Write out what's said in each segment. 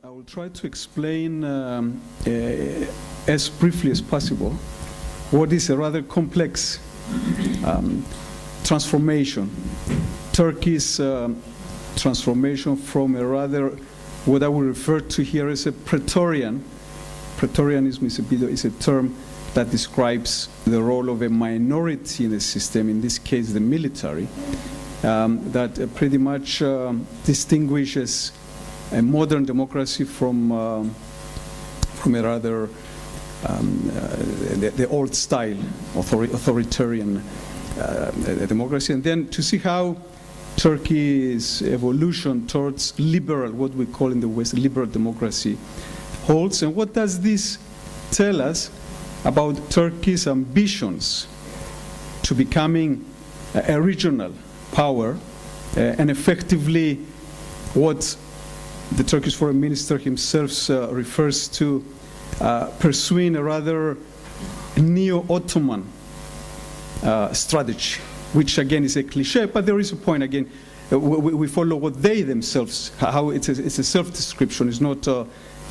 I will try to explain as briefly as possible what is a rather complex transformation. Turkey's transformation from a rather, what I will refer to here as a Praetorianism is a term that describes the role of a minority in the system, in this case the military, that pretty much distinguishes a modern democracy from a rather the old style authoritarian democracy, and then to see how Turkey's evolution towards liberal, what we call in the West liberal democracy, holds, and what does this tell us about Turkey's ambitions to becoming a regional power, and effectively what the Turkish foreign minister himself refers to pursuing a rather neo-Ottoman strategy, which again is a cliche, but there is a point again. We follow what they themselves, how it's a self-description, it's not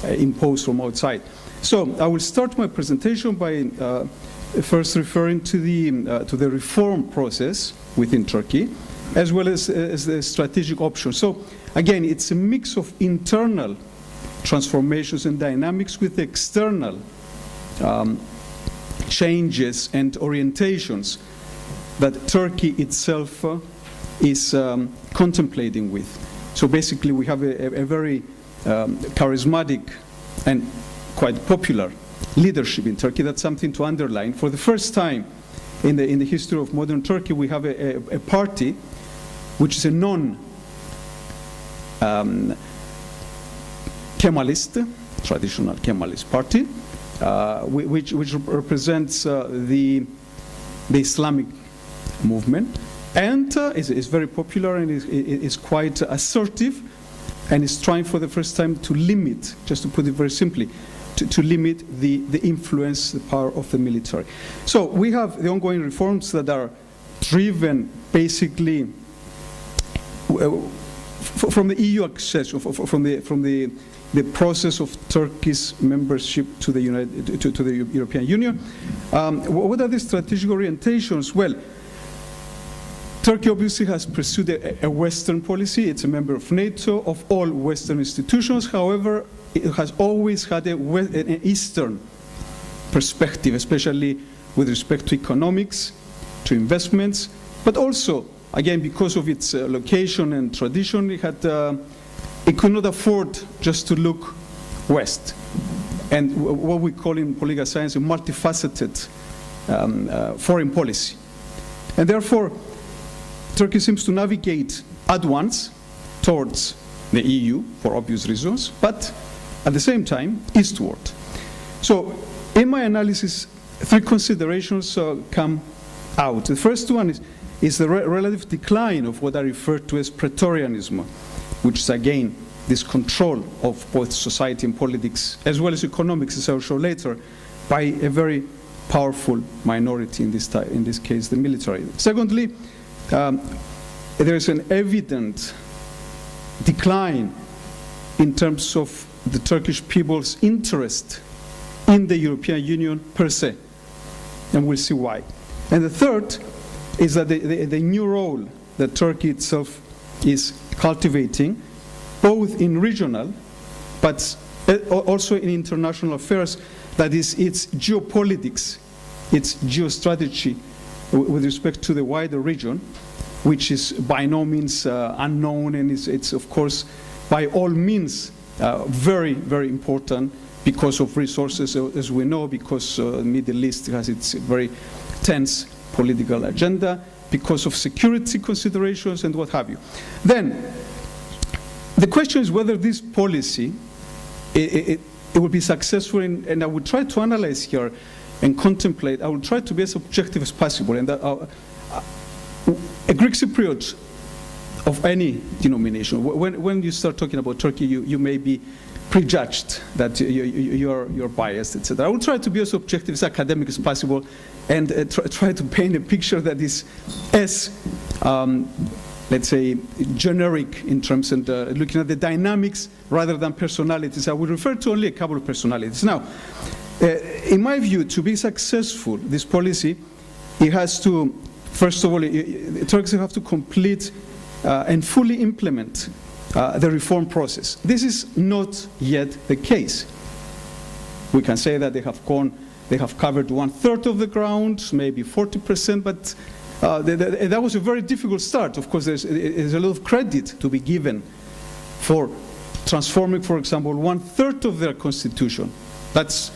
imposed from outside. So I will start my presentation by first referring to the reform process within Turkey, as well as the strategic options. So again, it's a mix of internal transformations and dynamics with external changes and orientations that Turkey itself is contemplating with. So basically we have a very charismatic and quite popular leadership in Turkey. That's something to underline. For the first time in the history of modern Turkey, we have a party which is a non-Kemalist, traditional Kemalist party, which represents the Islamic movement, and is very popular and is quite assertive, and is trying for the first time to limit, just to put it very simply, to limit the influence, the power of the military. So we have the ongoing reforms that are driven basically from the EU accession, from the process of Turkey's membership to the European Union. What are the strategic orientations? Well, Turkey obviously has pursued a Western policy. It's a member of NATO, of all Western institutions. However, it has always had an Eastern perspective, especially with respect to economics, to investments, but also, again, because of its location and tradition, it could not afford just to look west. And what we call in political science a multifaceted foreign policy. And therefore, Turkey seems to navigate at once towards the EU for obvious reasons, but at the same time, eastward. So in my analysis, three considerations come out. The first one is the relative decline of what I refer to as Praetorianism, which is again this control of both society and politics, as well as economics, as I'll show later, by a very powerful minority, in this case the military. Secondly, there is an evident decline in terms of the Turkish people's interest in the European Union per se, and we'll see why. And the third is that the new role that Turkey itself is cultivating, both in regional, but also in international affairs, that is its geopolitics, its geostrategy with respect to the wider region, which is by no means unknown, and it's of course by all means very, very important because of resources, as we know, because the Middle East has its very tense political agenda, because of security considerations and what have you. Then, the question is whether this policy it will be successful, and I will try to analyze here and contemplate. I will try to be as objective as possible. And a Greek Cypriot of any denomination, when you start talking about Turkey, you may be prejudged that you're biased, etc. I will try to be as objective as academic as possible, and try to paint a picture that is as let's say, generic in terms of looking at the dynamics rather than personalities. I will refer to only a couple of personalities. Now, in my view, to be successful, this policy, it has to, first of all, Turks have to complete and fully implement the reform process. This is not yet the case. We can say that they have covered 1/3 of the ground, maybe 40%, but that was a very difficult start. Of course, there's a lot of credit to be given for transforming, for example, 1/3 of their constitution. That's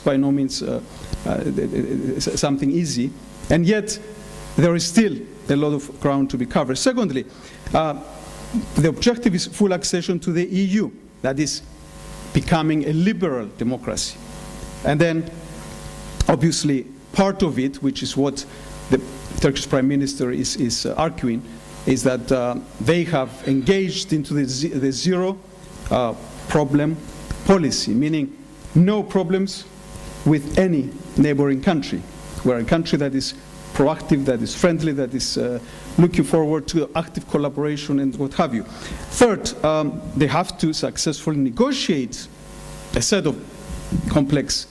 by no means something easy, and yet there is still a lot of ground to be covered. Secondly, the objective is full accession to the EU, that is, becoming a liberal democracy. And then, obviously, part of it, which is what the Turkish Prime Minister is arguing, is that they have engaged into the zero problem policy, meaning no problems with any neighboring country. We're a country that is proactive, that is friendly, that is looking forward to active collaboration and what have you. Third, they have to successfully negotiate a set of complex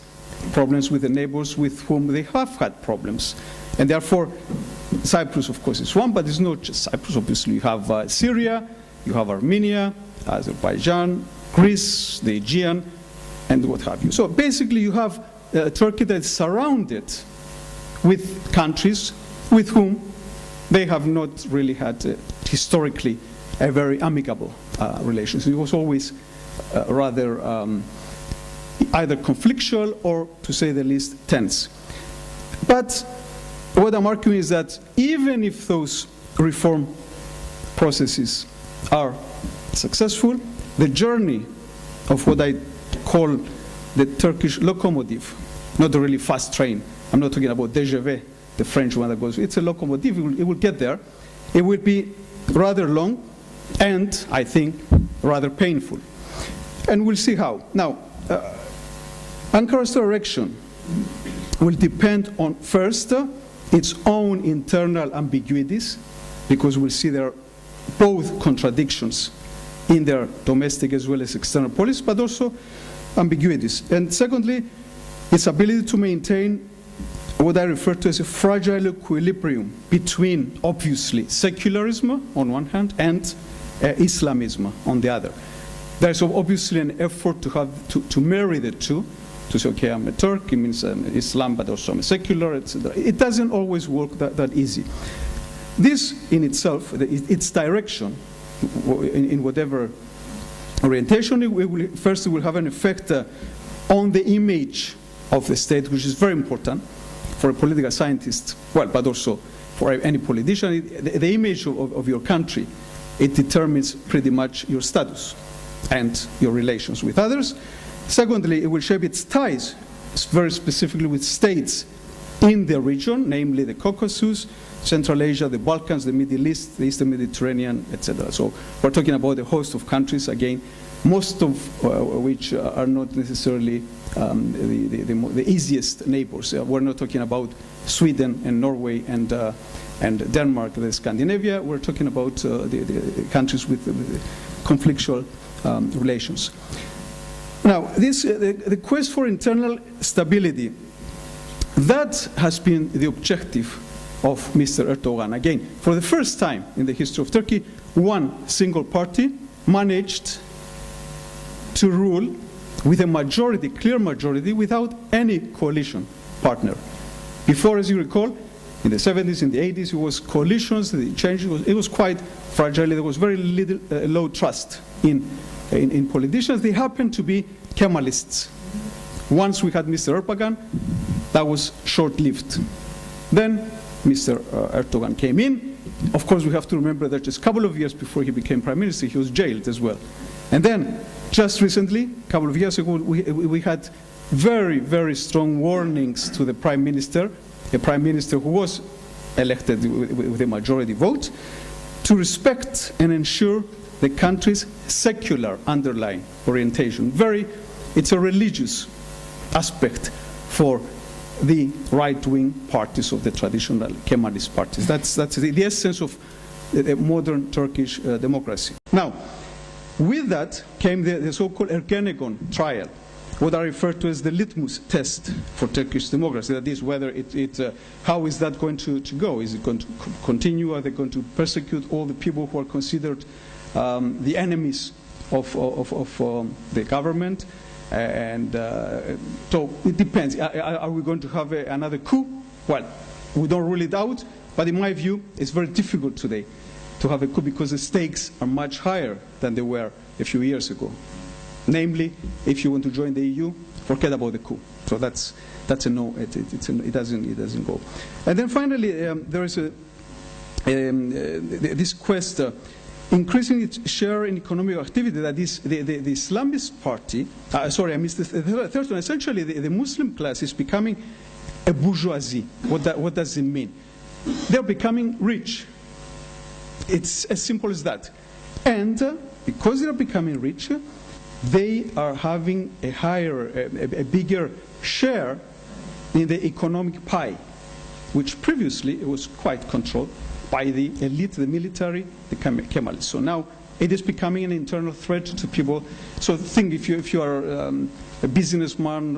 problems with the neighbors with whom they have had problems. And therefore, Cyprus, of course, is one, but it's not just Cyprus. Obviously, you have Syria, you have Armenia, Azerbaijan, Greece, the Aegean, and what have you. So basically, you have Turkey that is surrounded with countries with whom they have not really had historically a very amicable relationship. It was always rather either conflictual or, to say the least, tense. But what I'm arguing is that even if those reform processes are successful, the journey of what I call the Turkish locomotive, not a really fast train. I'm not talking about TGV, the French one that goes. It's a locomotive. It will get there. It will be rather long and, I think, rather painful. And we'll see how. Now, Ankara's direction will depend on, first, its own internal ambiguities, because we'll see there are both contradictions in their domestic as well as external policy, but also ambiguities. And secondly, its ability to maintain what I refer to as a fragile equilibrium between, obviously, secularism on one hand and Islamism on the other. There's obviously an effort to marry the two, to say, okay, I'm a Turk, it means I'm Islam, but also I'm a secular, etc. It doesn't always work that easy. This in itself, its direction, in whatever orientation, first it will have an effect on the image of the state, which is very important for a political scientist, well, but also for any politician. The image of your country, it determines pretty much your status and your relations with others. Secondly, it will shape its ties, very specifically with states in the region, namely the Caucasus, Central Asia, the Balkans, the Middle East, the Eastern Mediterranean, etc. So we're talking about a host of countries, again, most of which are not necessarily the easiest neighbors. We're not talking about Sweden and Norway and Denmark, the Scandinavia. We're talking about the countries with conflictual relations. Now, the quest for internal stability, that has been the objective of Mr. Erdogan. Again, for the first time in the history of Turkey, one single party managed to rule with a majority, clear majority, without any coalition partner. Before, as you recall, in the 70s, in the 80s, it was coalitions, the changes, it was quite fragile. There was very little, low trust in politicians. They happened to be Kemalists. Once we had Mr. Erdogan, that was short-lived. Then Mr. Erdogan came in. Of course, we have to remember that just a couple of years before he became prime minister, he was jailed as well. And then, just recently, a couple of years ago, we had very, very strong warnings to the prime minister, a prime minister who was elected with a majority vote, to respect and ensure the country's secular underlying orientation. It's a religious aspect for the right-wing parties of the traditional Kemalist parties. That's the essence of a modern Turkish democracy. Now, with that came the so-called Ergenekon trial, what I refer to as the litmus test for Turkish democracy. That is, whether how is that going to go? Is it going to continue? Are they going to persecute all the people who are considered the enemies of the government? So it depends. Are we going to have another coup? Well, we don't rule it out, but in my view, it's very difficult today to have a coup because the stakes are much higher than they were a few years ago. Namely, if you want to join the EU, forget about the coup. So that's a no. It doesn't go. And then finally, there is this quest increasing its share in economic activity. That is, the Islamist party. Sorry, I missed the third one. Essentially, the Muslim class is becoming a bourgeoisie. What does it mean? They're becoming rich. It's as simple as that. And because they're becoming rich, they are having a bigger share in the economic pie, which previously it was quite controlled by the elite, the military, the Kemalists. So now it is becoming an internal threat to people. So think if you are a businessman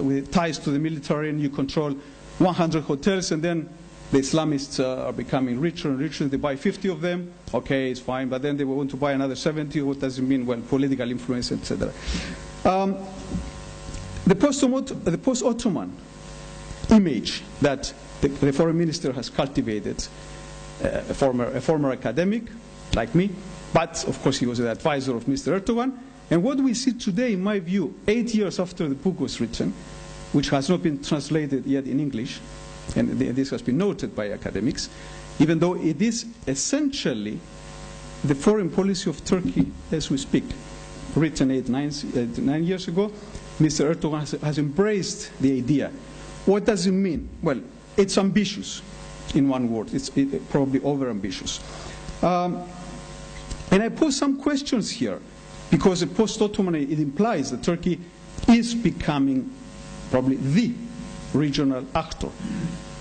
with ties to the military and you control 100 hotels, and then the Islamists are becoming richer and richer. They buy 50 of them. Okay, it's fine. But then they want to buy another 70. What does it mean? Well, political influence, etc. The post-Ottoman image that the foreign minister has cultivated, a former academic like me, but of course he was an advisor of Mr. Erdogan. And what we see today, in my view, 8 years after the book was written, which has not been translated yet in English, and this has been noted by academics, even though it is essentially the foreign policy of Turkey as we speak, written 9 years ago. Mr. Erdogan has embraced the idea. What does it mean? Well, it's ambitious, in one word. It's probably over-ambitious. And I pose some questions here, because the post-Ottoman, it implies that Turkey is becoming probably the regional actor.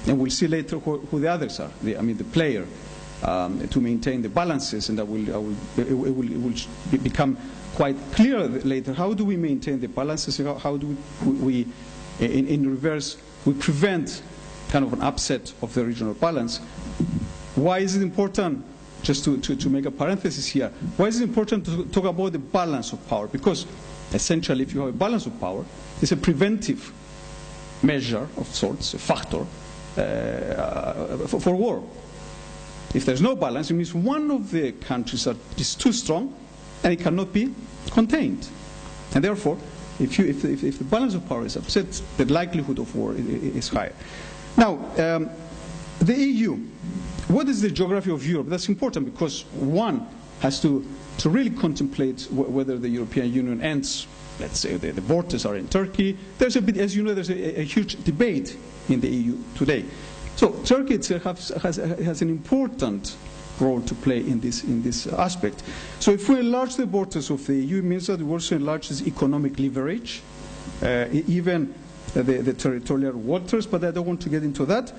And we'll see later who the others are, the player, to maintain the balances, and it will become quite clear later. How do we maintain the balances? How do we in reverse, we prevent kind of an upset of the regional balance? Why is it important, just to make a parenthesis here, why is it important to talk about the balance of power? Because essentially, if you have a balance of power, it's a preventive measure of sorts, a factor for war. If there's no balance, it means one of the countries is too strong and it cannot be contained. And therefore, if the balance of power is upset, the likelihood of war is higher. Now, the EU. What is the geography of Europe? That's important because one has to really contemplate whether the European Union ends. Let's say the borders are in Turkey. There's a bit, as you know, there's a huge debate in the EU today. So Turkey itself has an important role to play in this aspect. So if we enlarge the borders of the EU, it means that we also enlarge this economic leverage, even the territorial waters, but I don't want to get into that.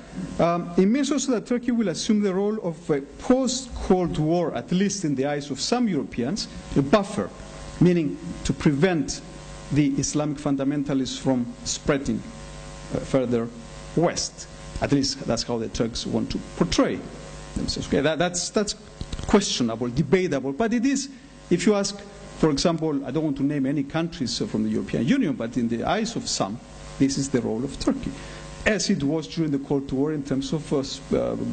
It means also that Turkey will assume the role of a post-Cold War, at least in the eyes of some Europeans, a buffer, meaning to prevent the Islamic fundamentalists from spreading further west. At least that's how the Turks want to portray themselves. Okay, that's questionable, debatable, but it is, if you ask, for example, I don't want to name any countries from the European Union, but in the eyes of some, this is the role of Turkey, as it was during the Cold War in terms of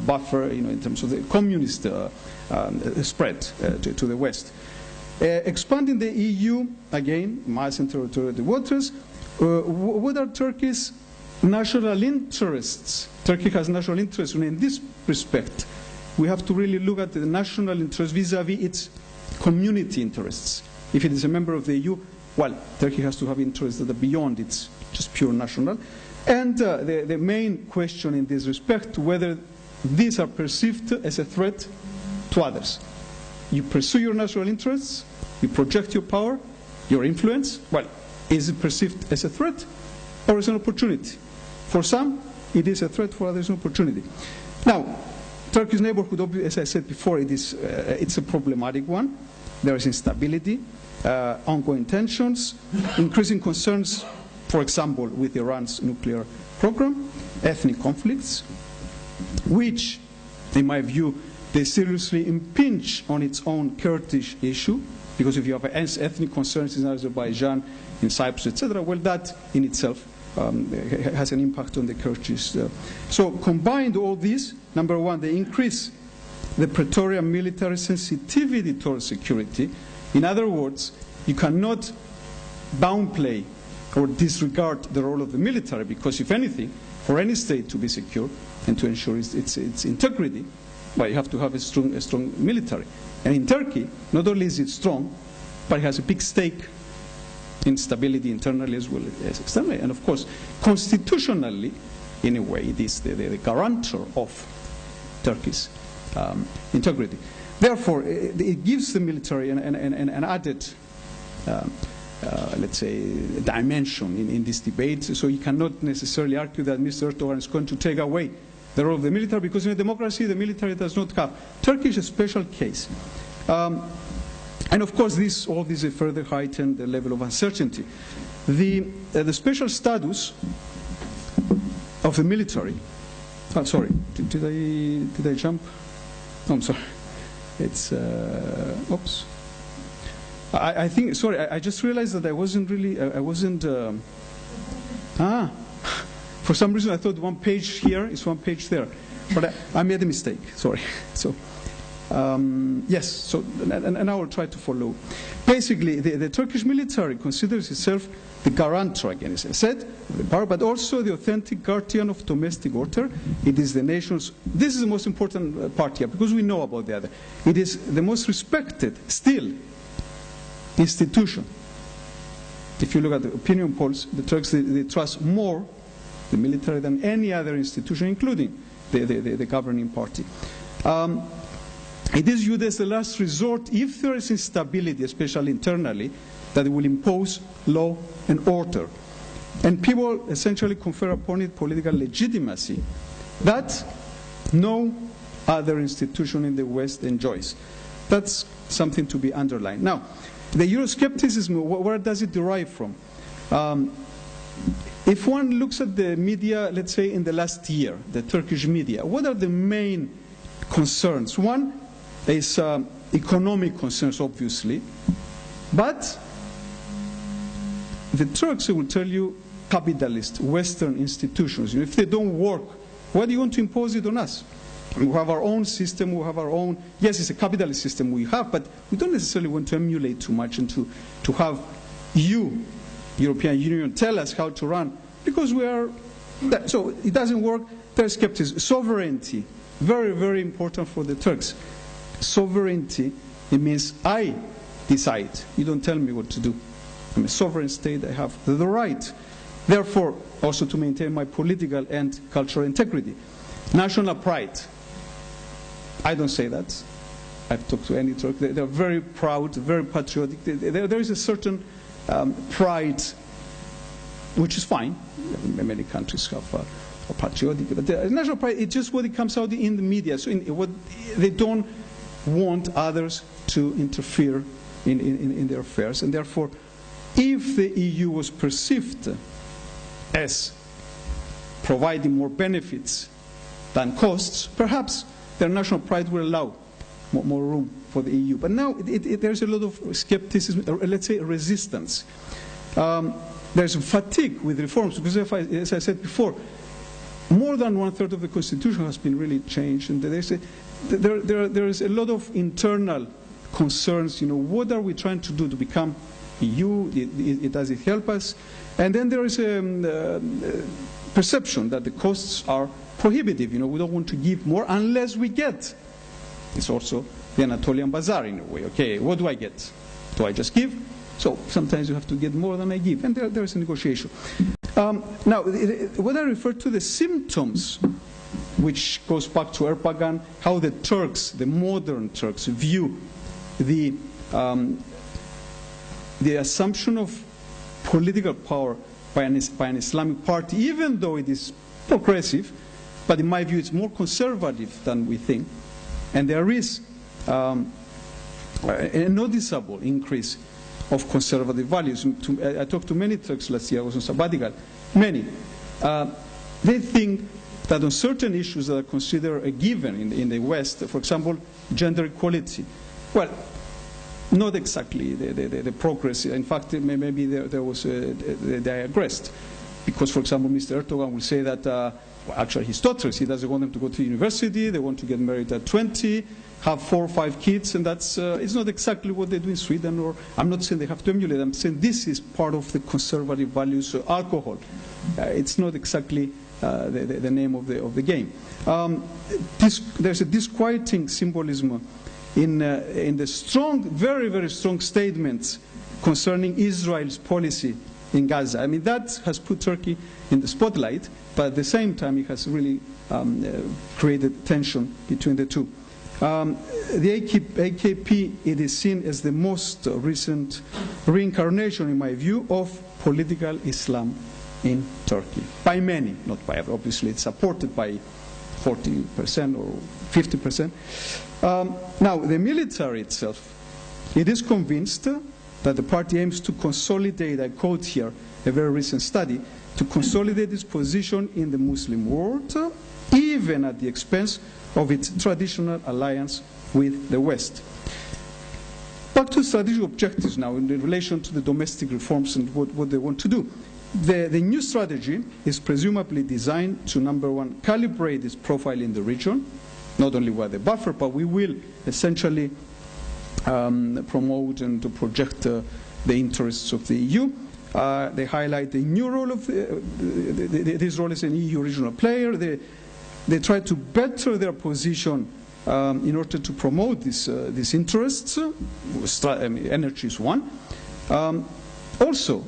buffer, in terms of the communist spread to the West. Expanding the EU, again, mass and territorial waters. What are Turkey's national interests? Turkey has national interests, and in this respect, we have to really look at the national interest vis-à-vis its community interests. If it is a member of the EU, well, Turkey has to have interests that are beyond its just pure national. And the main question in this respect, whether these are perceived as a threat to others. You pursue your national interests, you project your power, your influence. Well, is it perceived as a threat or as an opportunity? For some, it is a threat, for others, an opportunity. Now, Turkish neighborhood, as I said before, it's a problematic one. There is instability, ongoing tensions, increasing concerns, for example, with Iran's nuclear program, ethnic conflicts, which, in my view, they seriously impinge on its own Kurdish issue, because if you have ethnic concerns in Azerbaijan, in Cyprus, etc., well, that in itself has an impact on the Kurdish. So combined all these, number one, they increase the Praetorian military sensitivity towards security. In other words, you cannot downplay or disregard the role of the military, because if anything, for any state to be secure and to ensure its integrity, well, you have to have a strong military. And in Turkey, not only is it strong, but it has a big stake in stability internally as well as externally. And of course, constitutionally, in a way, it is the guarantor of Turkey's integrity. Therefore, it gives the military an added, let's say, dimension in this debate. So you cannot necessarily argue that Mr. Erdogan is going to take away the role of the military, because in a democracy, the military does not have. Turkey is a special case. And of course, all this further heightened the level of uncertainty. The special status of the military. Oh, sorry, did I jump? No, I'm sorry. It's oops. I think. Sorry, I just realized that I wasn't really. For some reason, I thought one page here is one page there, but I made a mistake. Sorry. So. Yes, so, and I will try to follow. Basically, the Turkish military considers itself the guarantor, again, as I said, of the power, but also the authentic guardian of domestic order. It is the nation's, this is the most important part here, because we know about the other. It is the most respected, still, institution. If you look at the opinion polls, the Turks, they trust more the military than any other institution, including the governing party. It is viewed as the last resort if there is instability, especially internally, that it will impose law and order. And people essentially confer upon it political legitimacy that no other institution in the West enjoys. That's something to be underlined. Now, the Euro-skepticism, where does it derive from? If one looks at the media, let's say in the last year, the Turkish media, what are the main concerns? One is economic concerns, obviously, but the Turks will tell you capitalist Western institutions. If they don't work, why do you want to impose it on us? We have our own system, we have our own, yes, it's a capitalist system we have, but we don't necessarily want to emulate too much and to have you, European Union, tell us how to run, because we are, so it doesn't work. There's skepticism. Sovereignty, very, very important for the Turks. Sovereignty, it means I decide. You don't tell me what to do. I'm a sovereign state. I have the right. Therefore, also to maintain my political and cultural integrity. National pride. I don't say that. I've talked to any Turk. They're very proud, very patriotic. There is a certain pride, which is fine. Many countries have patriotic. But national pride, it's just what it comes out in the media. So what they don't want others to interfere in their affairs. And therefore, if the EU was perceived as providing more benefits than costs, perhaps their national pride will allow more room for the EU. But now there's a lot of skepticism, let's say resistance. There's fatigue with reforms, because as I said before, more than 1/3 of the constitution has been really changed, and there is a lot of internal concerns. What are we trying to do to become EU? Does it help us? And then there is a perception that the costs are prohibitive. We don't want to give more unless we get. It's also the Anatolian Bazaar in a way. Okay, what do I get? Do I just give? So sometimes you have to get more than I give, and there is a negotiation. Now, what I refer to the symptoms, which goes back to Erdogan, how the Turks, the modern Turks, view the assumption of political power by an Islamic party, even though it is progressive, but in my view it's more conservative than we think, and there is a noticeable increase of conservative values. I talked to many Turks last year, I was on sabbatical, many. They think that on certain issues that are considered a given in the West, for example, gender equality, well, not exactly the progress. In fact, maybe there was they digressed. Because, for example, Mr. Erdogan will say that, well, actually his daughters, he doesn't want them to go to university, they want to get married at 20, have 4 or 5 kids, and that's, it's not exactly what they do in Sweden, or I'm not saying they have to emulate, I'm saying this is part of the conservative values of alcohol. It's not exactly the name of the game. There's a disquieting symbolism in the strong, very, very strong statements concerning Israel's policy in Gaza. I mean, that has put Turkey in the spotlight, but at the same time it has really created tension between the two. The AKP, it is seen as the most recent reincarnation, in my view, of political Islam in Turkey. By many, not by everyone. Obviously it's supported by 40% or 50%. Now, the military itself, it is convinced that the party aims to consolidate, I quote here a very recent study, to consolidate its position in the Muslim world, even at the expense of its traditional alliance with the West. Back to strategic objectives now in relation to the domestic reforms and what they want to do. The new strategy is presumably designed to, number one, calibrate its profile in the region, not only with the buffer, but we will essentially promote and to project the interests of the EU. They highlight the new role of this role as an EU regional player. They try to better their position in order to promote these interests. Energy is one. Also,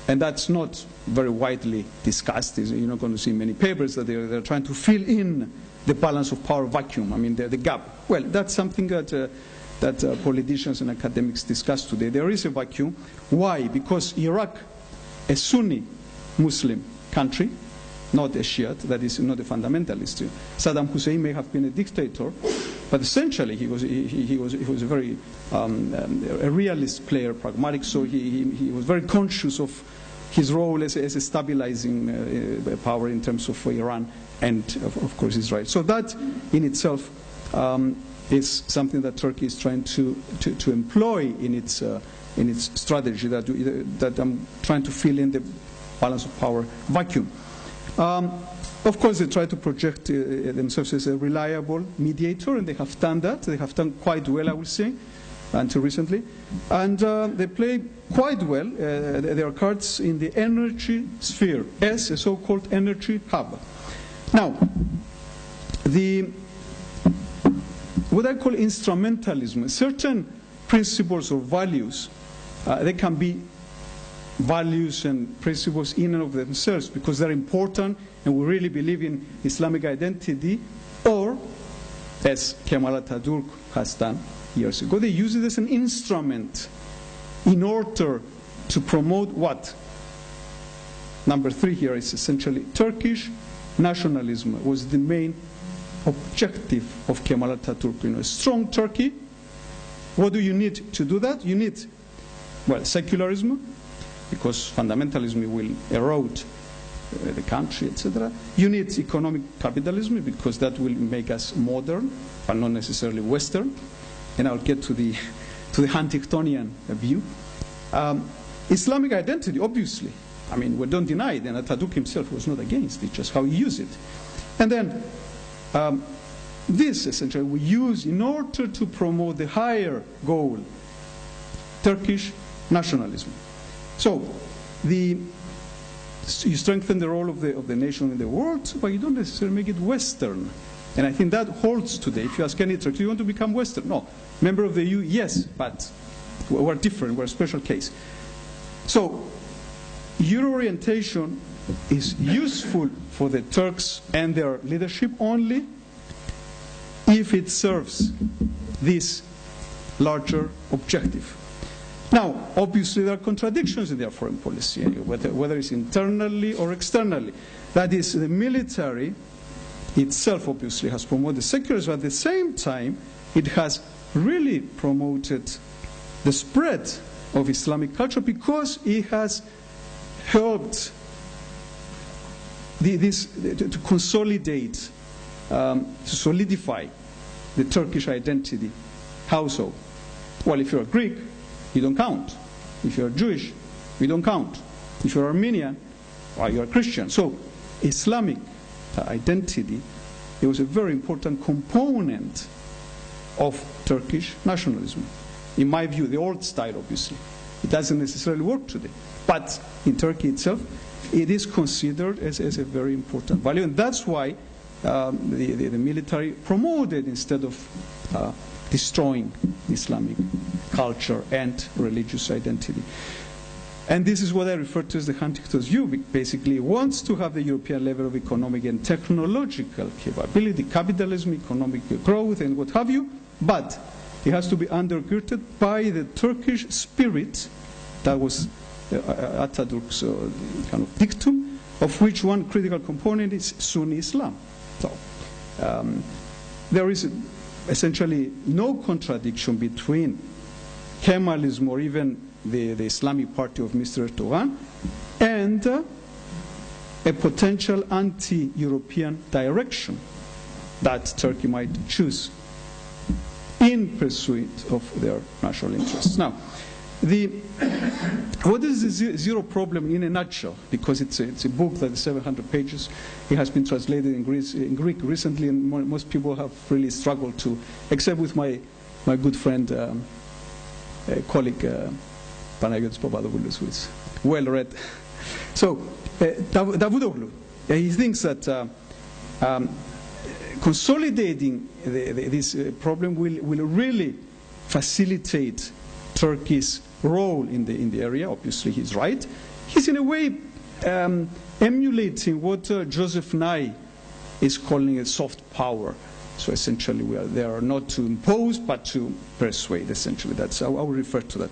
and that's not very widely discussed, you're not going to see many papers that they're trying to fill in the balance of power vacuum, I mean the gap. Well, that's something that politicians and academics discuss today. There is a vacuum. Why? Because Iraq, a Sunni Muslim country, not a Shiite, that is not a fundamentalist. Saddam Hussein may have been a dictator, but essentially he was a very a realist player, pragmatic. So he was very conscious of his role as a stabilizing power in terms of Iran and of course Israel. So that in itself is something that Turkey is trying to employ in its strategy that I'm trying to fill in the balance of power vacuum. Of course, they try to project themselves as a reliable mediator, and they have done that. They have done quite well, I would say, until recently. And they play quite well their cards in the energy sphere as a so-called energy hub. Now, what I call instrumentalism, certain principles or values, they can be values and principles in and of themselves because they're important and we really believe in Islamic identity, or as Kemalism has done years ago, they use it as an instrument in order to promote what? Number 3 here is essentially Turkish nationalism was the main objective of Kemal Atatürk. A strong Turkey. What do you need to do that? You need, well, secularism, because fundamentalism will erode the country, etc. You need economic capitalism, because that will make us modern, but not necessarily Western. And I'll get to the Huntingtonian view. Islamic identity, obviously. I mean, we don't deny it, and Atatürk himself was not against it, just how he used it. And then this essentially we use in order to promote the higher goal, Turkish nationalism. So you strengthen the role of the nation in the world, but you don't necessarily make it Western. And I think that holds today. If you ask any Turk, do you want to become Western? No. Member of the EU, yes, but we're different, we're a special case. So Euro orientation is useful for the Turks and their leadership only if it serves this larger objective. Now, obviously there are contradictions in their foreign policy, whether it's internally or externally. That is, the military itself obviously has promoted secularism. At the same time, it has really promoted the spread of Islamic culture because it has helped to consolidate, to solidify the Turkish identity. How so? Well, if you're a Greek, you don't count. If you're Jewish, you don't count. If you're Armenian, well, you're a Christian. So Islamic identity, it was a very important component of Turkish nationalism. In my view, the old style, obviously. It doesn't necessarily work today. But in Turkey itself, it is considered as a very important value. And that's why the military promoted instead of destroying Islamic culture and religious identity. And this is what I refer to as the Huntington's view. Basically, it wants to have the European level of economic and technological capability, capitalism, economic growth, and what have you, but it has to be undergirded by the Turkish spirit that was Atatürk's kind of dictum, of which one critical component is Sunni Islam. So there is essentially no contradiction between Kemalism or even the Islamic party of Mr. Erdogan and a potential anti-European direction that Turkey might choose in pursuit of their national interests. Now, what is the zero problem in a nutshell? Because it's a book that is 700 pages. It has been translated in Greek recently, and most people have really struggled to, except with my good friend, colleague, Panagiotis Papadopoulos, who is well read. So, Davutoglu, he thinks that consolidating this problem will really facilitate Turkey's role in the area. Obviously, he's right. He's in a way emulating what Joseph Nye is calling a soft power. So essentially, we are there not to impose, but to persuade. Essentially, that's how I would refer to that.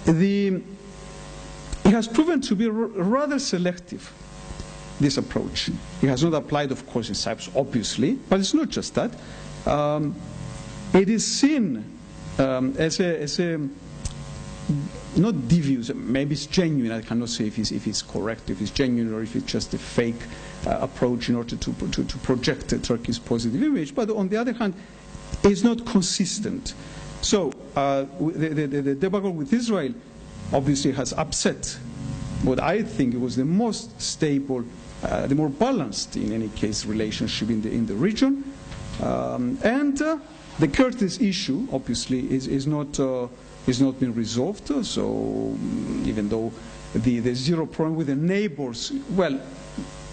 It has proven to be rather selective, this approach. It has not applied, of course, in Cyprus, obviously, but it's not just that. It is seen as a not devious, maybe it's genuine. I cannot say if it's correct, if it's genuine, or if it's just a fake approach in order to project Turkey's positive image. But on the other hand, it's not consistent. So the debacle with Israel obviously has upset what I think it was the most stable, the more balanced, in any case, relationship in the region. And the Kurdish issue, obviously, is not been resolved. So even though the zero problem with the neighbors, well,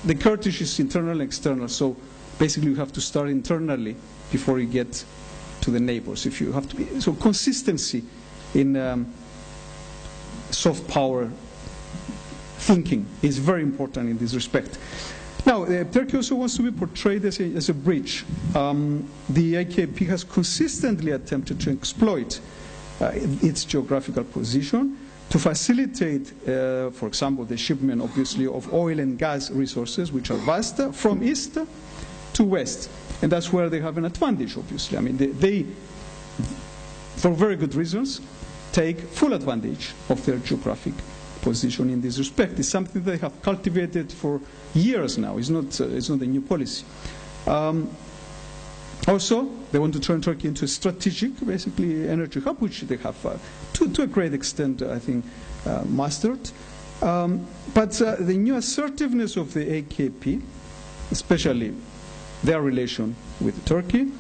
the Kurdish is internal and external. So basically, you have to start internally before you get to the neighbors. If you have to be so consistency in soft power thinking is very important in this respect. Now, Turkey also wants to be portrayed as a bridge. The AKP has consistently attempted to exploit its geographical position to facilitate, for example, the shipment, obviously, of oil and gas resources, which are vast, from east to west. And that's where they have an advantage, obviously. I mean, they for very good reasons, take full advantage of their geographic position in this respect. It's something they have cultivated for years now. It's not a new policy. Also, they want to turn Turkey into a strategic, basically, energy hub, which they have, to a great extent, I think, mastered. But the new assertiveness of the AKP, especially their relation with Turkey,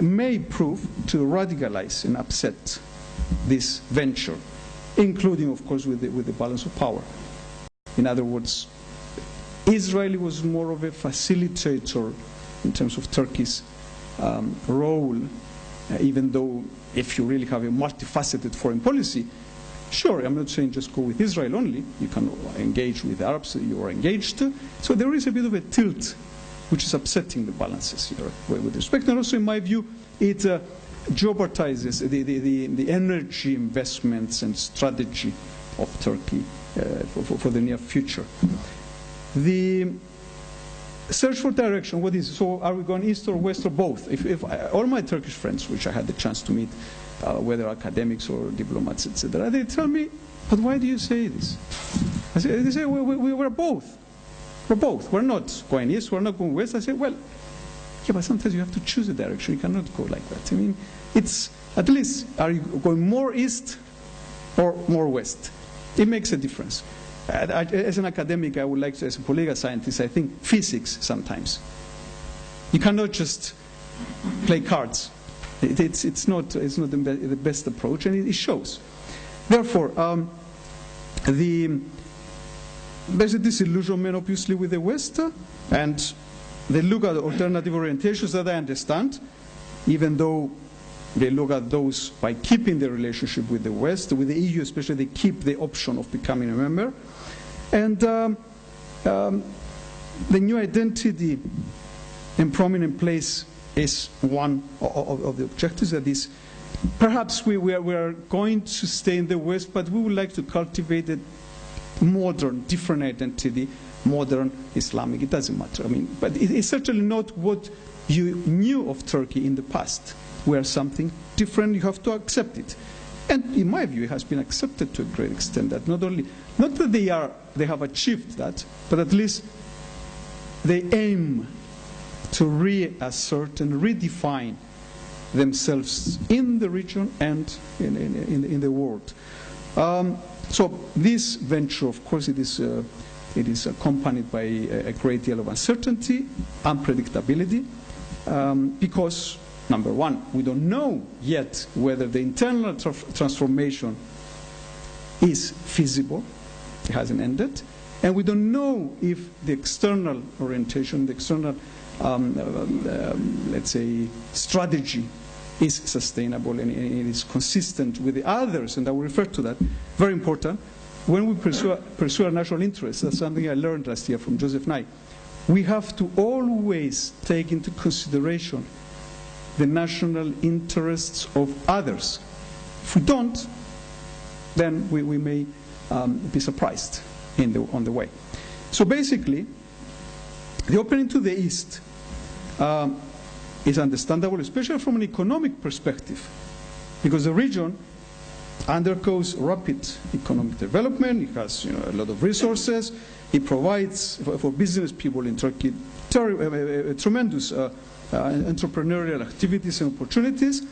may prove to radicalize and upset this venture, including, of course, with the balance of power. In other words, Israel was more of a facilitator in terms of Turkey's role, even though if you really have a multifaceted foreign policy, sure, I'm not saying just go with Israel only. You can engage with Arabs, you are engaged. So there is a bit of a tilt which is upsetting the balances here with respect. And also, in my view, it jeopardizes the energy investments and strategy of Turkey for the near future. search for direction. What is it? So are we going east or west or both? If all my Turkish friends, which I had the chance to meet, whether academics or diplomats, etc., they tell me, but why do you say this? They say, we're both. We're both. We're not going east, we're not going west. I say, well, yeah, but sometimes you have to choose a direction. You cannot go like that. I mean, it's, at least, are you going more east or more west? It makes a difference. As an academic, I would like to, as a political scientist, I think physics sometimes. You cannot just play cards. It's not the best approach, and it shows. Therefore, there's a disillusionment, obviously, with the West, and they look at alternative orientations that I understand, even though they look at those by keeping the relationship with the West, with the EU especially, they keep the option of becoming a member. And the new identity in prominent place is one of the objectives. That is, perhaps we are going to stay in the West, but we would like to cultivate a modern, different identity, modern Islamic. It doesn't matter. I mean, but it's certainly not what you knew of Turkey in the past. We are something different. You have to accept it. And in my view, it has been accepted to a great extent. That not that they have achieved that, but at least they aim to reassert and redefine themselves in the region and in the world. So this venture, of course, it is accompanied by a great deal of uncertainty, unpredictability, because, number one, we don't know yet whether the internal transformation is feasible. It hasn't ended. And we don't know if the external orientation, the external, let's say, strategy is sustainable and it is consistent with the others. And I will refer to that. Very important. When we pursue our national interests, that's something I learned last year from Joseph Nye, we have to always take into consideration the national interests of others. If we don't, then we may be surprised on the way. So basically, the opening to the East is understandable, especially from an economic perspective, because the region undergoes rapid economic development. It has a lot of resources. It provides for business people in Turkey tremendous entrepreneurial activities and opportunities.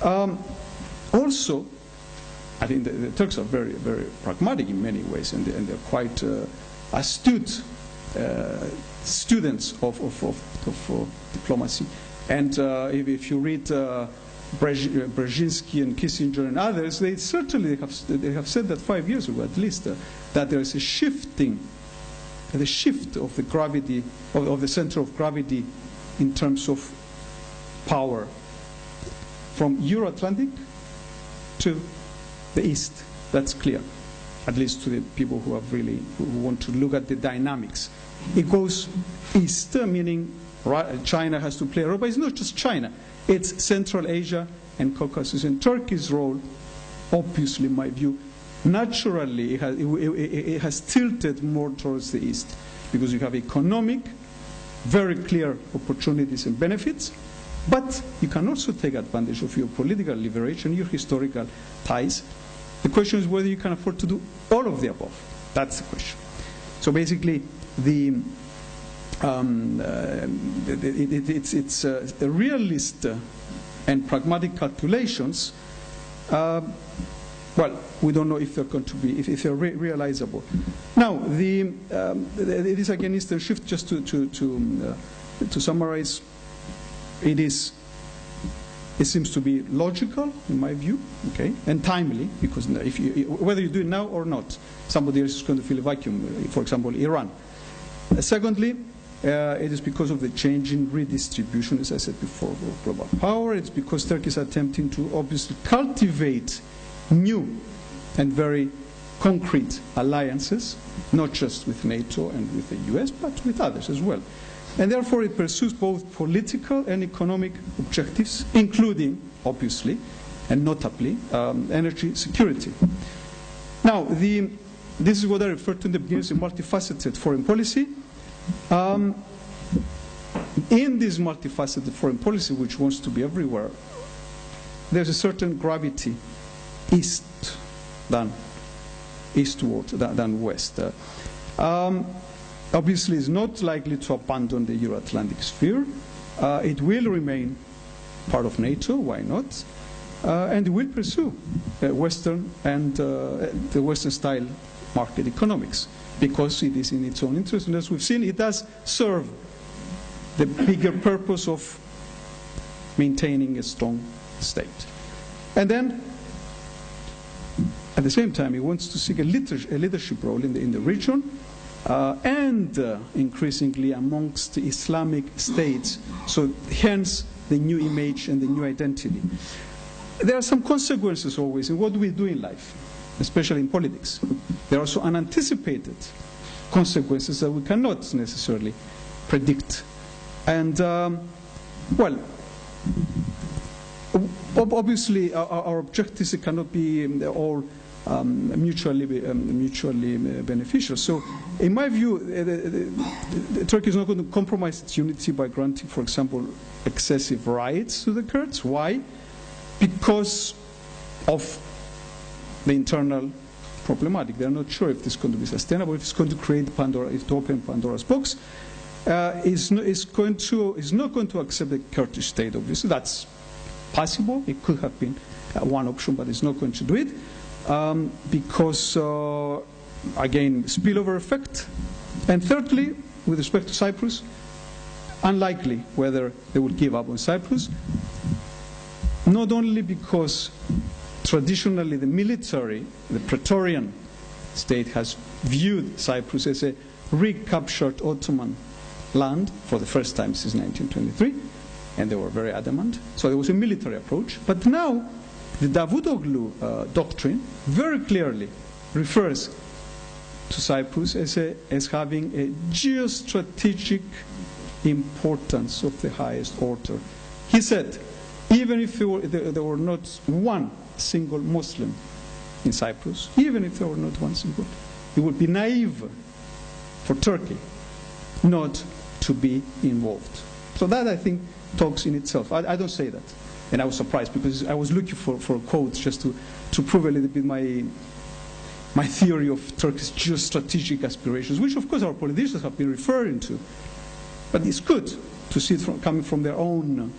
Also, I think the Turks are very, very pragmatic in many ways, and they're quite astute students of diplomacy. And if you read Brzezinski and Kissinger and others, they certainly have said that 5 years ago, at least, that there is a shift of the gravity of the center of gravity in terms of power from Euro-Atlantic to the East. That's clear, at least to the people who want to look at the dynamics. It goes East, meaning China has to play a role, but it's not just China. It's Central Asia and Caucasus. And Turkey's role, obviously, in my view, naturally, it has tilted more towards the East, because you have economic, very clear opportunities and benefits, but you can also take advantage of your political leverage and your historical ties. The question is whether you can afford to do all of the above. That's the question. So basically, it's a realist and pragmatic calculations. Well, we don't know if they're going to be, if they're realizable. Now, this again Eastern shift, just to summarize, it seems to be logical, in my view, okay, and timely, because whether you do it now or not, somebody else is going to fill a vacuum, for example, Iran. Secondly, it is because of the changing redistribution, as I said before, of global power. It's because Turkey is attempting to obviously cultivate new and very concrete alliances, not just with NATO and with the US, but with others as well. And therefore it pursues both political and economic objectives, including, obviously, and notably, energy security. Now, this is what I referred to in the beginning as a multifaceted foreign policy. in this multifaceted foreign policy, which wants to be everywhere, there's a certain gravity eastward than west. Obviously, it's not likely to abandon the Euro-Atlantic sphere. It will remain part of NATO. Why not? And it will pursue Western and the Western-style market economics because it is in its own interest. And as we've seen, it does serve the bigger purpose of maintaining a strong state. And then, at the same time, he wants to seek a leadership role in the region and increasingly amongst the Islamic states. So hence the new image and the new identity. There are some consequences always in what we do in life, especially in politics. There are also unanticipated consequences that we cannot necessarily predict. And, well, obviously our objectives cannot be all mutually beneficial. So, in my view, Turkey is not going to compromise its unity by granting, for example, excessive rights to the Kurds. Why? Because of the internal problematic. They're not sure if this is going to be sustainable, if it's going to create if to open Pandora's box. Is not going to accept the Kurdish state, obviously. That's possible. It could have been one option, but it's not going to do it. Because, again, spillover effect. And thirdly, with respect to Cyprus, unlikely whether they would give up on Cyprus, not only because traditionally the military, the Praetorian state has viewed Cyprus as a recaptured Ottoman land for the first time since 1923, and they were very adamant. So there was a military approach. But now, the Davutoglu doctrine very clearly refers to Cyprus as having a geostrategic importance of the highest order. He said, even if there were not one single Muslim in Cyprus, even if there were not one single, it would be naive for Turkey not to be involved. So that, I think, talks in itself. I don't say that. And I was surprised because I was looking for quotes just to prove a little bit my theory of Turkey's geostrategic aspirations, which of course our politicians have been referring to. But it's good to see it coming from their own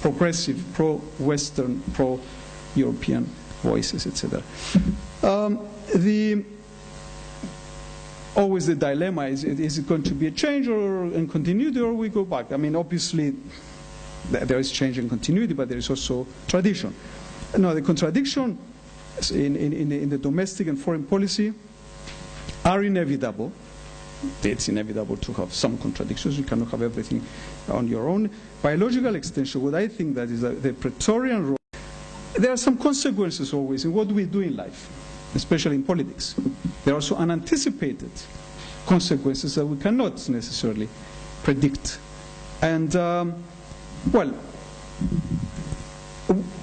progressive, pro-Western, pro-European voices, etc. Always the dilemma is it going to be a change and continuity, or we go back? I mean, obviously, there is change and continuity, but there is also tradition. Now, the contradictions in the domestic and foreign policy are inevitable. It's inevitable to have some contradictions. You cannot have everything on your own. By logical extension, what I think that is the Praetorian role, there are some consequences always in what we do in life, especially in politics. There are also unanticipated consequences that we cannot necessarily predict. And, well,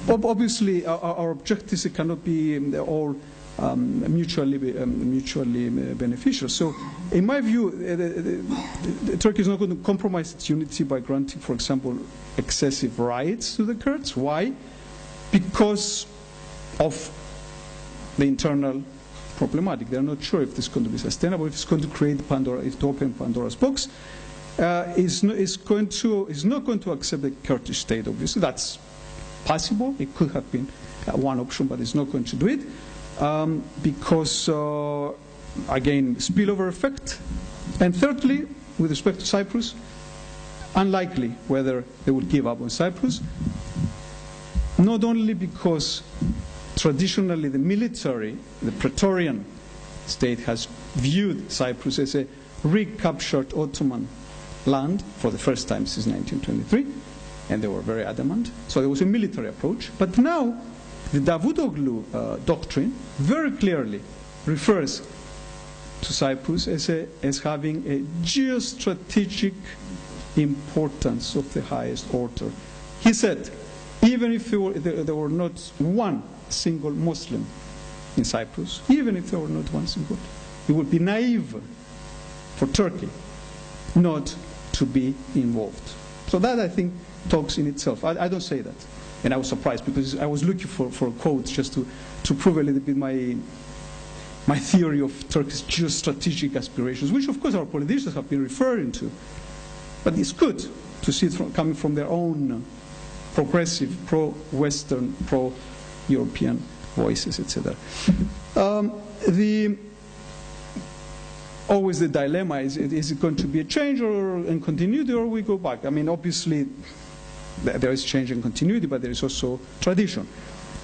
obviously our objectives cannot be all mutually beneficial. So, in my view, Turkey is not going to compromise its unity by granting, for example, excessive rights to the Kurds. Why? Because of the internal problematic. They're not sure if this is going to be sustainable, if it's going to create if to open Pandora's box. Is not going to accept the Kurdish state, obviously. That's possible. It could have been one option, but it's not going to do it. Because, again, spillover effect. And thirdly, with respect to Cyprus, unlikely whether they would give up on Cyprus, not only because traditionally the military, the Praetorian state has viewed Cyprus as a recaptured Ottoman land for the first time since 1923, and they were very adamant. So there was a military approach. But now, the Davutoglu doctrine very clearly refers to Cyprus as having a geostrategic importance of the highest order. He said, even if there were not one single Muslim in Cyprus, even if there were not one single, it would be naive for Turkey not to be involved. So that, I think, talks in itself. I don't say that. And I was surprised because I was looking for quotes just to prove a little bit my theory of Turkey's geostrategic aspirations, which, of course, our politicians have been referring to. But it's good to see it coming from their own progressive, pro-Western, pro-European voices, etc. Always the dilemma is it going to be a change or in continuity, or we go back? I mean, obviously, there is change and continuity, but there is also tradition.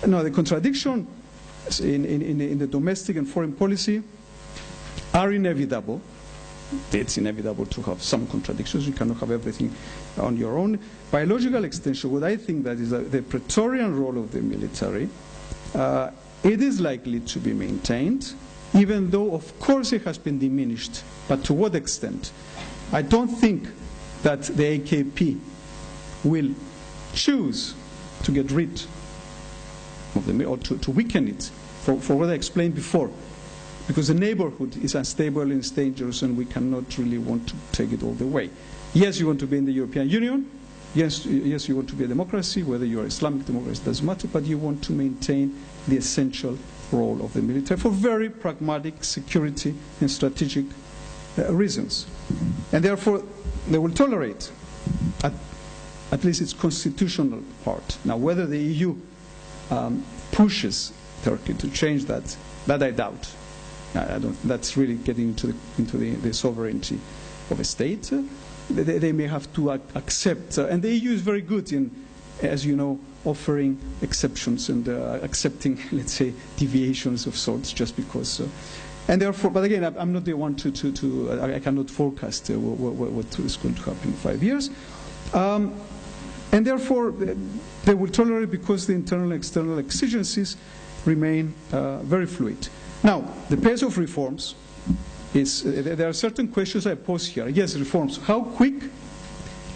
Now, the contradiction in the domestic and foreign policy are inevitable. It's inevitable to have some contradictions. You cannot have everything on your own. By logical extension, what I think that is the Praetorian role of the military, it is likely to be maintained, even though, of course, it has been diminished. But to what extent? I don't think that the AKP will choose to get rid of the, or to weaken it, for what I explained before. Because the neighborhood is unstable and it's dangerous, and we cannot really want to take it all the way. Yes, you want to be in the European Union. Yes, you want to be a democracy, whether you are Islamic democracy, doesn't matter, but you want to maintain the essential role of the military for very pragmatic security and strategic reasons. And therefore, they will tolerate at least its constitutional part. Now, whether the EU pushes Turkey to change that I doubt. That's really getting into the sovereignty of a state. They may have to accept, and the EU is very good in, as you know, offering exceptions and accepting, let's say, deviations of sorts just because. And therefore, but again, I'm not the one I cannot forecast what is going to happen in 5 years. And therefore, they will tolerate because the internal and external exigencies remain very fluid. Now, the pace of reforms is, there are certain questions I pose here. Yes, reforms. How quick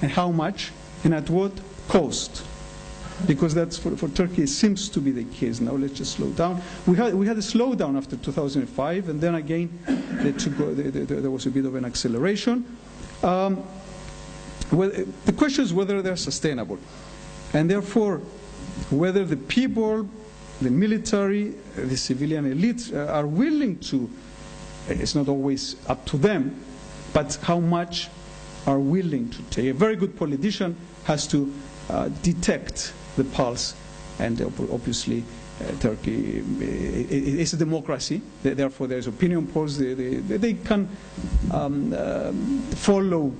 and how much and at what cost? Because that's for Turkey, it seems to be the case. Now let's just slow down. We had a slowdown after 2005, and then again there was a bit of an acceleration. The question is whether they're sustainable, and therefore whether the people, the military, the civilian elite are willing to, it's not always up to them, but how much are willing to take. A very good politician has to detect the pulse, and obviously Turkey is a democracy, therefore there's opinion polls, they can follow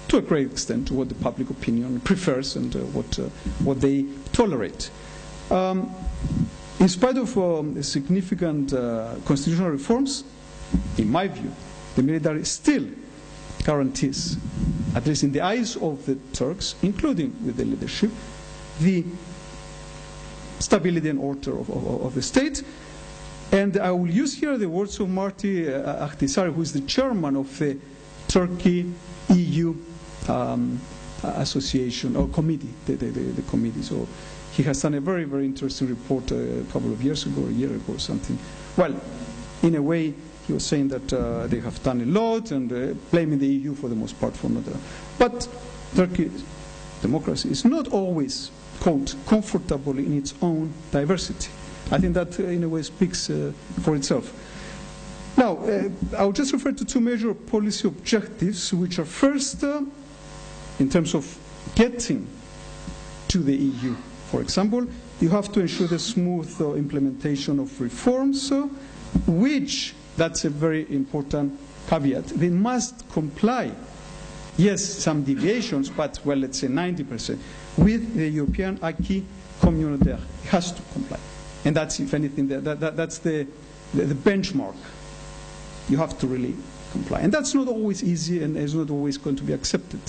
to a great extent what the public opinion prefers and what they tolerate. In spite of significant constitutional reforms, in my view, the military still guarantees, at least in the eyes of the Turks, including with the leadership, the stability and order of the state. And I will use here the words of Marty Ahtisaari, who is the chairman of the Turkey-EU association, or committee, the committee. So he has done a very, very interesting report a couple of years ago, a year ago or something. Well, in a way, he was saying that they have done a lot and blaming the EU for the most part for not. But Turkey's democracy is not always, quote, comfortable in its own diversity. I think that in a way speaks for itself. Now, I'll just refer to two major policy objectives, which are first, in terms of getting to the EU. For example, you have to ensure the smooth implementation of reforms, which, that's a very important caveat, they must comply, yes, some deviations, but, well, let's say 90%, with the European acquis communautaire. It has to comply. And that's, if anything, that's the benchmark. You have to really comply. And that's not always easy, and is not always going to be accepted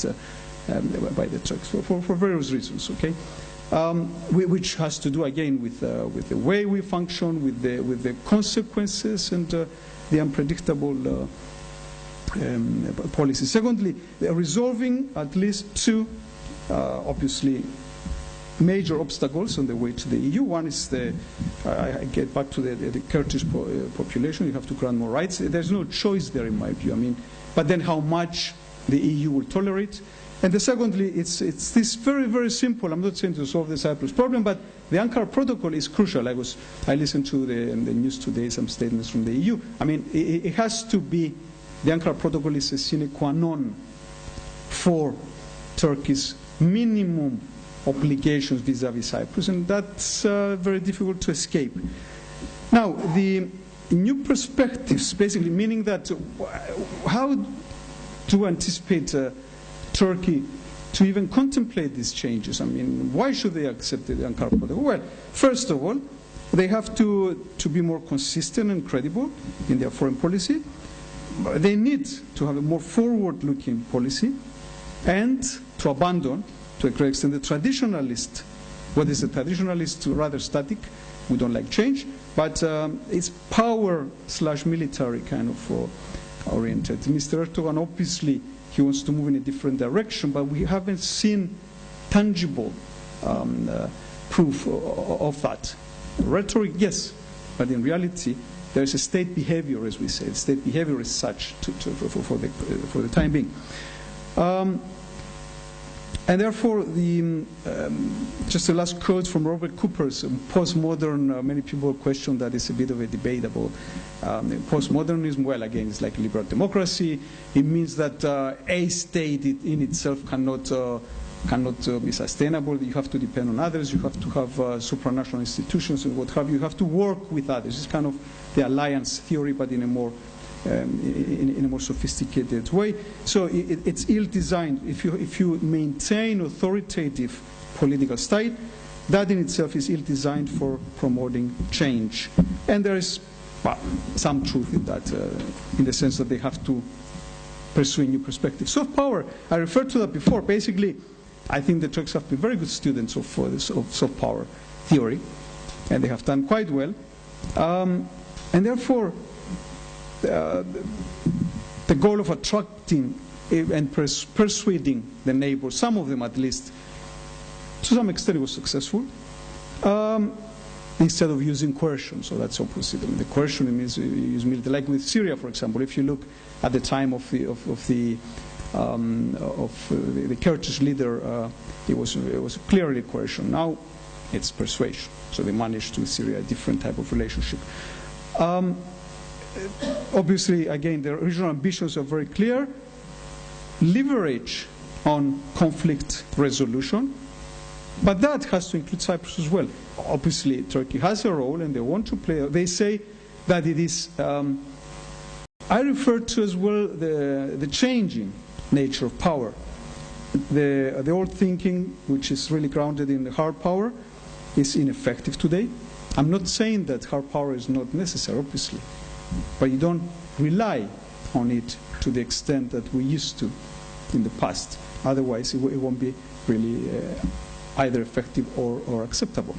by the Turks for various reasons, okay? Which has to do, again, with the way we function, with the consequences and the unpredictable policy. Secondly, resolving at least two, obviously, major obstacles on the way to the EU. One is I get back to the Kurdish population. You have to grant more rights. There's no choice there, in my view. I mean, but then how much the EU will tolerate. And secondly, it's this very, very simple. I'm not saying to solve the Cyprus problem, but the Ankara Protocol is crucial. I listened to the news today, some statements from the EU. I mean, it has to be, the Ankara Protocol is a sine qua non for Turkey's minimum obligations vis-à-vis Cyprus, and that's very difficult to escape. Now, the new perspectives, basically meaning that how to anticipate Turkey to even contemplate these changes? I mean, why should they accept the Ankara Protocol? Well, first of all, they have to be more consistent and credible in their foreign policy. They need to have a more forward-looking policy and to abandon, to a great extent, the traditionalist. What is a traditionalist? Rather static. We don't like change, but it's power/military kind of oriented. Mr. Erdogan, obviously, he wants to move in a different direction, but we haven't seen tangible proof of that. Rhetoric, yes, but in reality, there is a state behavior, as we say. The state behavior is such for the time being. And therefore, just the last quote from Robert Cooper's postmodern, many people question that it's a bit of a debatable. Postmodernism, well, again, it's like liberal democracy. It means that a state in itself cannot be sustainable. You have to depend on others. You have to have supranational institutions and what have you. You have to work with others. It's kind of the alliance theory, but in a more sophisticated way. So it's ill-designed. If you maintain authoritative political style, that in itself is ill-designed for promoting change. And there is some truth in that, in the sense that they have to pursue a new perspective. Soft power, I referred to that before. Basically, I think the Turks have been very good students of soft power theory, and they have done quite well. And therefore, the goal of attracting and persuading the neighbors, some of them at least, to some extent it was successful, instead of using coercion. So that's opposite. I mean, the coercion means you use military, like with Syria, for example. If you look at the time of the Kurdish leader, it was clearly coercion. Now it's persuasion. So they managed to with Syria a different type of relationship. Obviously, again, the regional ambitions are very clear. Leverage on conflict resolution, but that has to include Cyprus as well. Obviously, Turkey has a role, and they want to play. They say that it is. I refer to as well the changing nature of power. The old thinking, which is really grounded in hard power, is ineffective today. I'm not saying that hard power is not necessary, obviously, but you don't rely on it to the extent that we used to in the past. Otherwise, it won't be really either effective or acceptable.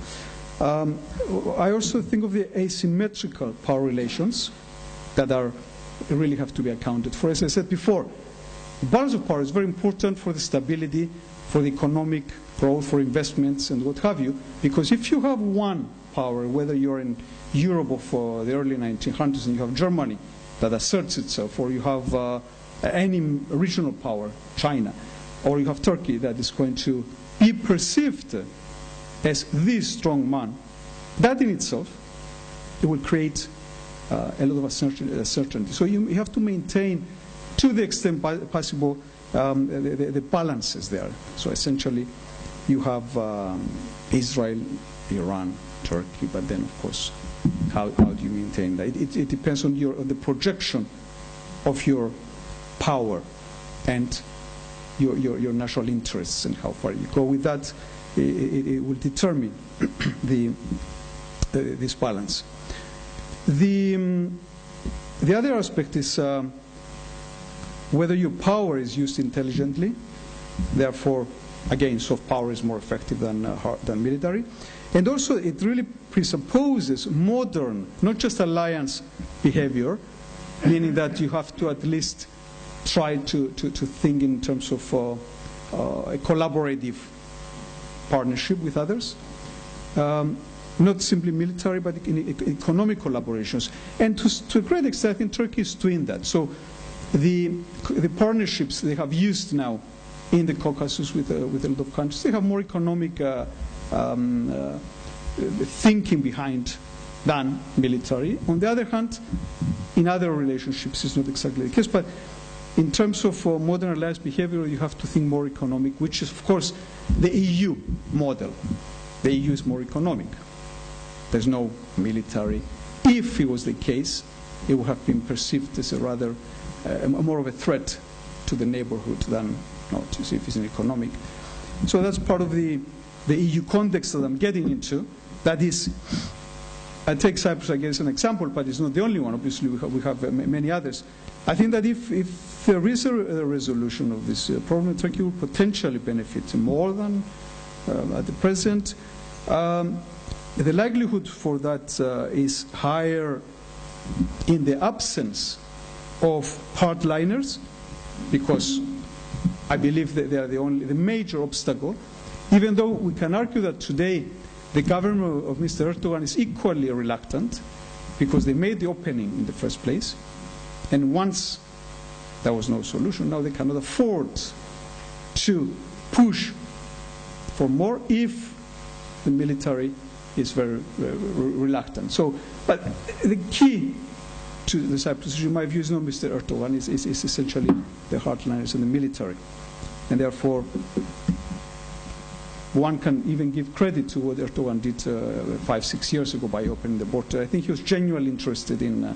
I also think of the asymmetrical power relations that really have to be accounted for. As I said before, balance of power is very important for the stability, for the economic growth, for investments, and what have you, because if you have one power, whether you're in Europe of the early 1900s and you have Germany that asserts itself, or you have any regional power, China, or you have Turkey that is going to be perceived as the strong man, that in itself, it will create a lot of uncertainty. So you have to maintain, to the extent possible, the balances there. So essentially, you have Israel, Iran, Turkey, but then, of course, how do you maintain that? It depends on the projection of your power and your national interests and how far you go with that. It will determine this balance. The other aspect is whether your power is used intelligently. Therefore, again, soft power is more effective than military. And also, it really presupposes modern, not just alliance behavior, meaning that you have to at least try to think in terms of a collaborative partnership with others. Not simply military, but in economic collaborations. And to a great extent, I think Turkey is doing that. So the partnerships they have used now in the Caucasus with a lot of countries. They have more economic thinking behind than military. On the other hand, in other relationships, it's not exactly the case. But in terms of modern alliance behavior, you have to think more economic, which is, of course, the EU model. The EU is more economic. There's no military. If it was the case, it would have been perceived as a rather more of a threat to the neighborhood than not, to see if it's an economic. So that's part of the EU context that I'm getting into. That is, I take Cyprus, I guess, as an example, but it's not the only one. Obviously, we have many others. I think that if there is a resolution of this problem, Turkey will potentially benefit more than at the present. The likelihood for that is higher in the absence of hardliners, because I believe that they are the major obstacle, even though we can argue that today the government of Mr. Erdogan is equally reluctant, because they made the opening in the first place, and once there was no solution, now they cannot afford to push for more if the military is very reluctant. So, but the key to the Cyprus issue, in my view, is not Mr. Erdogan, is essentially the hardliners and the military. And therefore, one can even give credit to what Erdogan did 5-6 years ago by opening the border. I think he was genuinely interested in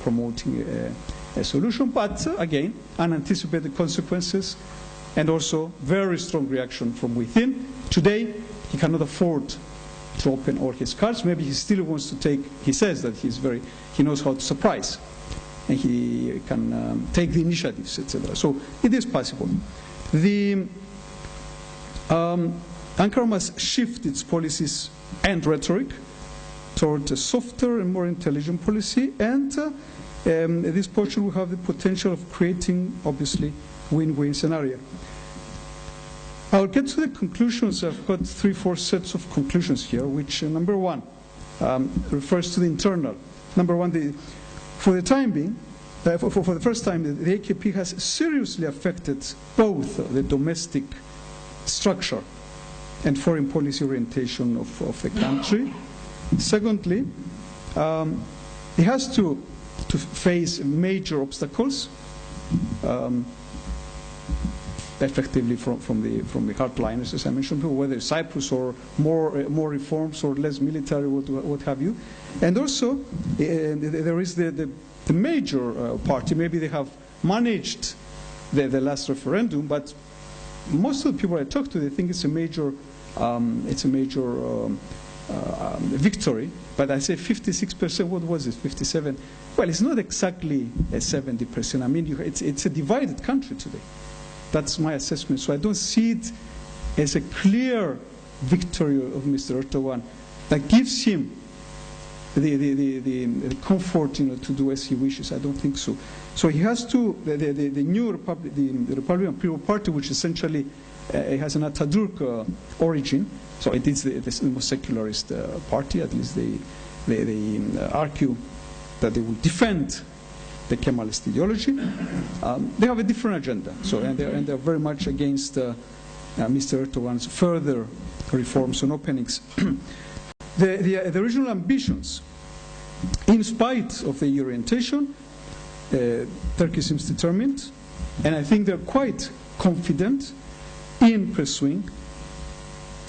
promoting a solution, but again, unanticipated consequences and also very strong reaction from within. Today, he cannot afford to open all his cards. Maybe he still wants to take, he says that he knows how to surprise, and he can take the initiatives, etc. So it is possible. Ankara must shift its policies and rhetoric toward a softer and more intelligent policy, and this portion will have the potential of creating, obviously, win-win scenario. I'll get to the conclusions. I've got 3-4 sets of conclusions here, which number one refers to the internal. Number one, for the time being, for the first time, the AKP has seriously affected both the domestic structure and foreign policy orientation of the country. Secondly, it has to face major obstacles, effectively from the hardliners, as I mentioned before, whether it's Cyprus or more reforms or less military, what have you. And also, there is the major party. Maybe they have managed the last referendum, but most of the people I talk to, they think it's a major victory. But I say 56%. What was it? 57. Well, it's not exactly a 70%. I mean, it's a divided country today. That's my assessment. So I don't see it as a clear victory of Mr. Erdogan that gives him the comfort, to do as he wishes. I don't think so. So he has to, the new Republic, the Republican People Party, which essentially it has an Ataturk origin, so it is the most secularist party. At least they argue that they will defend the Kemalist ideology. They have a different agenda, so and they're very much against Mr. Erdogan's further reforms and openings. The regional ambitions, in spite of the orientation, Turkey seems determined, and I think they're quite confident in pursuing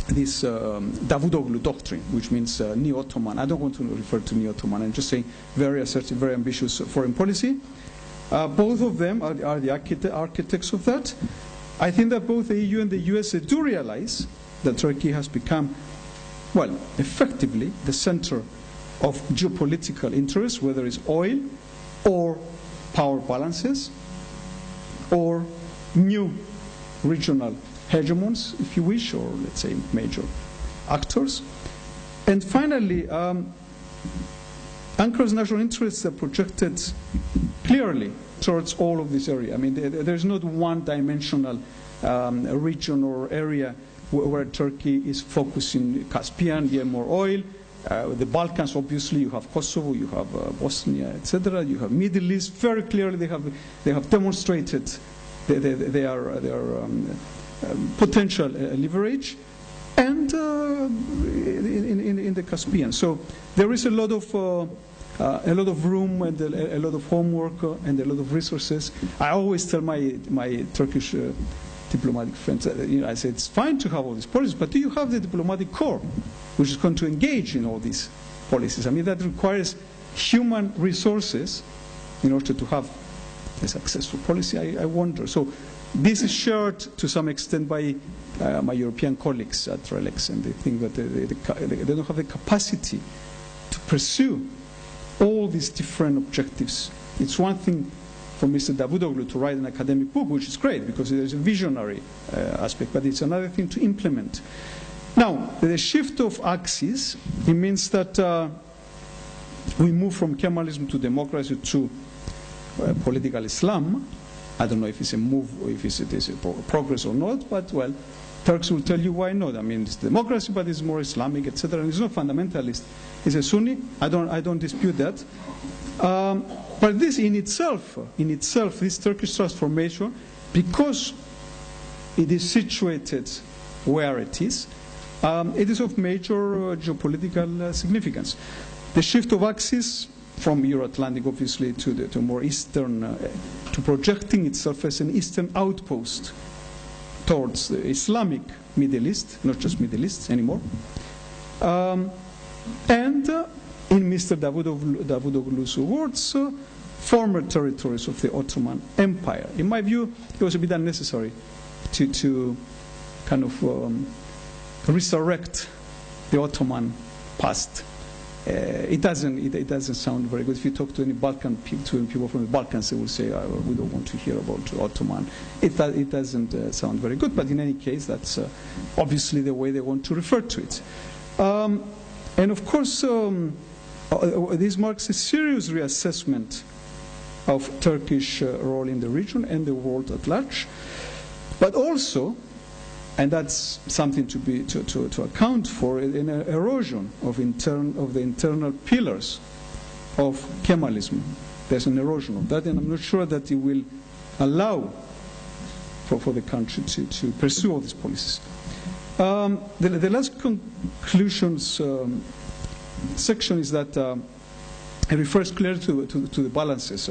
this Davutoglu doctrine, which means neo-Ottoman. I don't want to refer to neo-Ottoman. I'm just saying very assertive, very ambitious foreign policy. Both of them are the architects of that. I think that both the EU and the US do realize that Turkey has become, well, effectively the center of geopolitical interests, whether it's oil or power balances or new regional hegemons, if you wish, or let's say major actors. And finally, Ankara's national interests are projected clearly towards all of this area. I mean, there's not one-dimensional region or area where Turkey is focusing. Caspian, yeah, more oil. The Balkans, obviously, you have Kosovo, you have Bosnia, etc. You have Middle East. Very clearly, they have demonstrated potential leverage, and in the Caspian. So there is a lot of room and a lot of homework and a lot of resources. I always tell my Turkish diplomatic friends, I say it's fine to have all these policies, but do you have the diplomatic corps which is going to engage in all these policies? I mean, that requires human resources in order to have a successful policy, I wonder. So this is shared to some extent by my European colleagues at RELEX, and they think that they don't have the capacity to pursue all these different objectives. It's one thing for Mr. Davutoglu to write an academic book, which is great because there's a visionary aspect, but it's another thing to implement. Now, the shift of axis, it means that we move from Kemalism to democracy to political Islam. I don't know if it's a move or if it is a progress or not, but well, Turks will tell you why not. I mean, it's democracy, but it's more Islamic, etc. And it's not fundamentalist. It's a Sunni. I don't dispute that. But this in itself, this Turkish transformation, because it is situated where it is of major geopolitical significance. The shift of axis from Euro-Atlantic, obviously, to more eastern, to projecting itself as an eastern outpost towards the Islamic Middle East, not just Middle East anymore. And in Mr. Davutoglu's words, former territories of the Ottoman Empire. In my view, it was a bit unnecessary to kind of resurrect the Ottoman past. It doesn't sound very good. If you talk to any Balkan people from the Balkans, they will say, we don't want to hear about Ottoman. It doesn't sound very good, but in any case, that's obviously the way they want to refer to it. And of course, this marks a serious reassessment of Turkish role in the region and the world at large, but also, and that's something to account for, an erosion of the internal pillars of Kemalism. There's an erosion of that, and I'm not sure that it will allow for the country to pursue all these policies. The last conclusions section is that it refers clearly to the balances.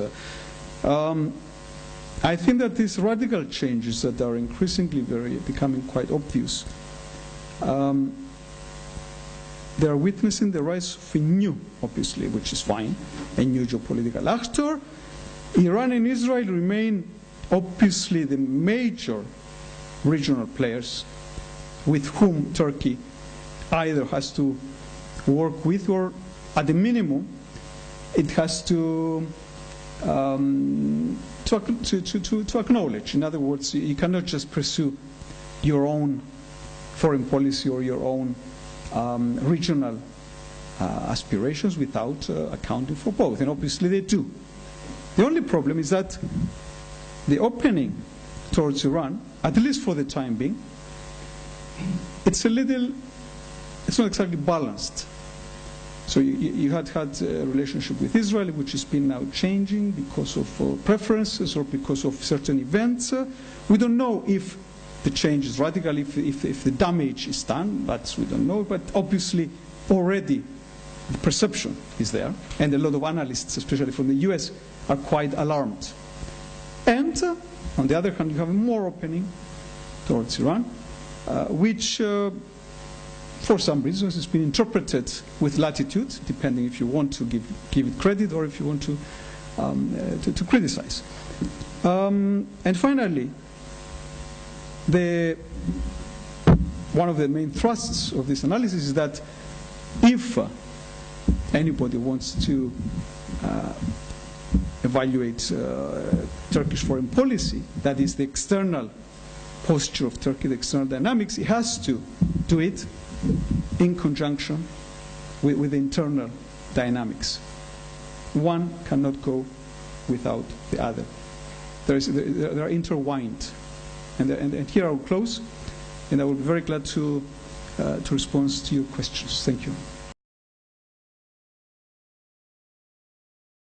I think that these radical changes that are increasingly becoming quite obvious, they are witnessing the rise of a new, obviously, which is fine, a new geopolitical actor. Iran and Israel remain obviously the major regional players with whom Turkey either has to work with or, at the minimum, it has to acknowledge. In other words, you cannot just pursue your own foreign policy or your own regional aspirations without accounting for both. And obviously they do. The only problem is that the opening towards Iran, at least for the time being, it's not exactly balanced. So you had a relationship with Israel, which has been now changing because of preferences or because of certain events. We don't know if the change is radical, if the damage is done, but we don't know. But obviously, already the perception is there, and a lot of analysts, especially from the US, are quite alarmed. And on the other hand, you have more opening towards Iran, which for some reasons has been interpreted with latitude, depending if you want to give it credit or if you want to criticize. And finally, one of the main thrusts of this analysis is that if anybody wants to evaluate Turkish foreign policy, that is the external posture of Turkey, the external dynamics, it has to do it in conjunction with the internal dynamics. One cannot go without the other. They are intertwined. And here I will close, and I will be very glad to respond to your questions. Thank you.